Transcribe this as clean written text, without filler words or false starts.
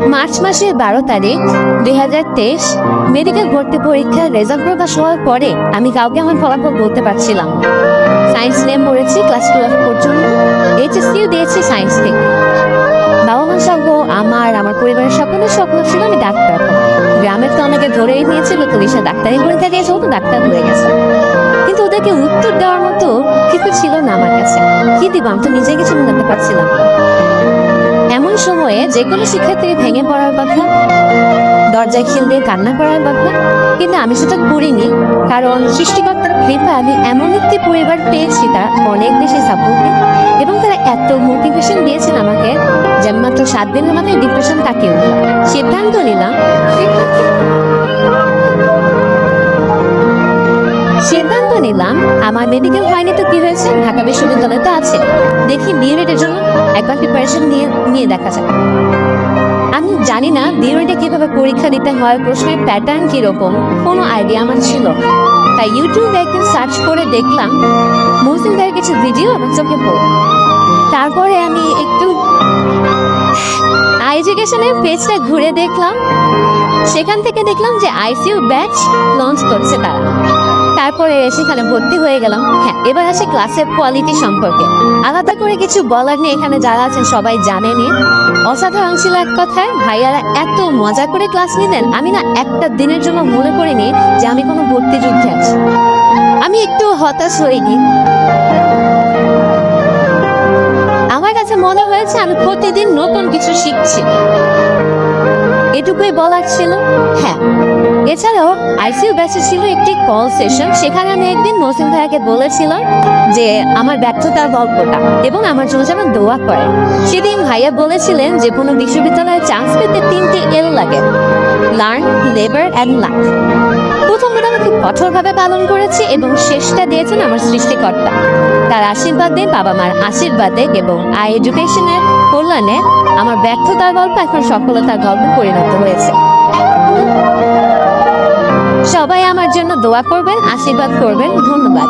March মাসের 12 তারিখ 2023 medical ভর্তি পরীক্ষার রেজাল্ট প্রকাশ হওয়ার পরে আমি কাউকে আমার ফলাফল বলতে পারছিলাম। সায়েন্স নিয়ে পড়েছি ক্লাস 12 পর্যন্ত, এইচএসসিও দিয়েছি সায়েন্স থেকে। বাবা মা সহ আমার পরিবারের সকলের স্বপ্ন ছিল আমি ডাক্তার হব। গ্রামের তো অনেকে ধরেই নিয়েছিল তুলিশা ডাক্তারি পরীক্ষা দিয়েছে, ও তো ডাক্তার হয়ে গেছে। কিন্তু ওদেরকে উত্তর দেওয়ার মতো কিছু ছিল না আমার কাছে। কি দিব, আমি তো নিজে কিছু মনে পারছিলাম। এমন সময়ে যে কোনো শিক্ষার্থী ভেঙে পড়ার কথা, দরজায় খিল দিয়ে কান্না করার কথা, কিন্তু আমি সেটা করিনি। কারণ সৃষ্টিকর্তার কৃপা আমি এমন একটি পরিবার পেয়েছি, তারা অনেক বেশি সাপোর্টিভ এবং তারা এত মোটিভেশন দিয়েছেন আমাকে যে আমি মাত্র 7 দিনের মাথায় ডিপ্রেশন কাটিয়ে উঠলাম। সিদ্ধান্ত নিলাম আমার মেডিকেল হয়নি তো কি হয়েছে, ঢাকা বিশ্ববিদ্যালয় তো আছে, দেখি বিএডের জন্য একবার প্রিপারেশন নিয়ে দেখা যাক। আমি জানি না বিএডে কিভাবে পরীক্ষা দিতে হয়, প্রশ্নের প্যাটার্ন কিরকম, কোনো আইডিয়া আমার ছিল। তাই ইউটিউবে একদিন সার্চ করে দেখলাম মুসলিম ভাইয়ের কিছু ভিডিও আমার চোখে পড়ল। তারপরে আমি একটু এডুকেশনের পেজটা ঘুরে দেখলাম, সেখান থেকে দেখলাম যে আইসিইউ ব্যাচ লঞ্চ করছে তারা। তারপরে সেখানে ভর্তি হয়ে গেলাম। হ্যাঁ, এবার আসে ক্লাসের কোয়ালিটি সম্পর্কে। আলাদা করে কিছু বলার নেই, এখানে যারা আছেন সবাই জানেনই। অসাধারণ ছিল এক কথায়। ভাইয়ারা এত মজা করে ক্লাস নিতেন, আমি না একটা দিনের জন্য মনে করিনি যে আমি কোনো ভর্তি যুদ্ধে আছি। আমি একটু হতাশ হইনি। আমার কাছে মনে হয়েছে আমি প্রতিদিন নতুন কিছু শিখছি, এটুকুই বলার ছিল। হ্যাঁ, এছাড়াও আইসিইউ ব্যাচে ছিল একটি কল সেশন, সেখানে আমি একদিন মহসিন ভাইয়াকে বলেছিলাম যে আমার ব্যর্থতার গল্পটা এবং আমার জন্য যেন দোয়া করে। সেদিন ভাইয়া বলেছিলেন যে কোনো বিশ্ববিদ্যালয়ে চান্স পেতে 3টি এল লাগে, লার্ন, লেবার অ্যান্ড লাক। প্রথমটা আমি খুব কঠোরভাবে পালন করেছি এবং শেষটা দিয়েছেন আমার সৃষ্টিকর্তা। তার আশীর্বাদে, বাবা মার আশীর্বাদে এবং এডুকেশনের কল্যাণে আমার ব্যর্থতার গল্প এখন সফলতার গল্পে পরিণত হয়েছে। সবাই আমার জন্য দোয়া করবেন, আশীর্বাদ করবেন। ধন্যবাদ।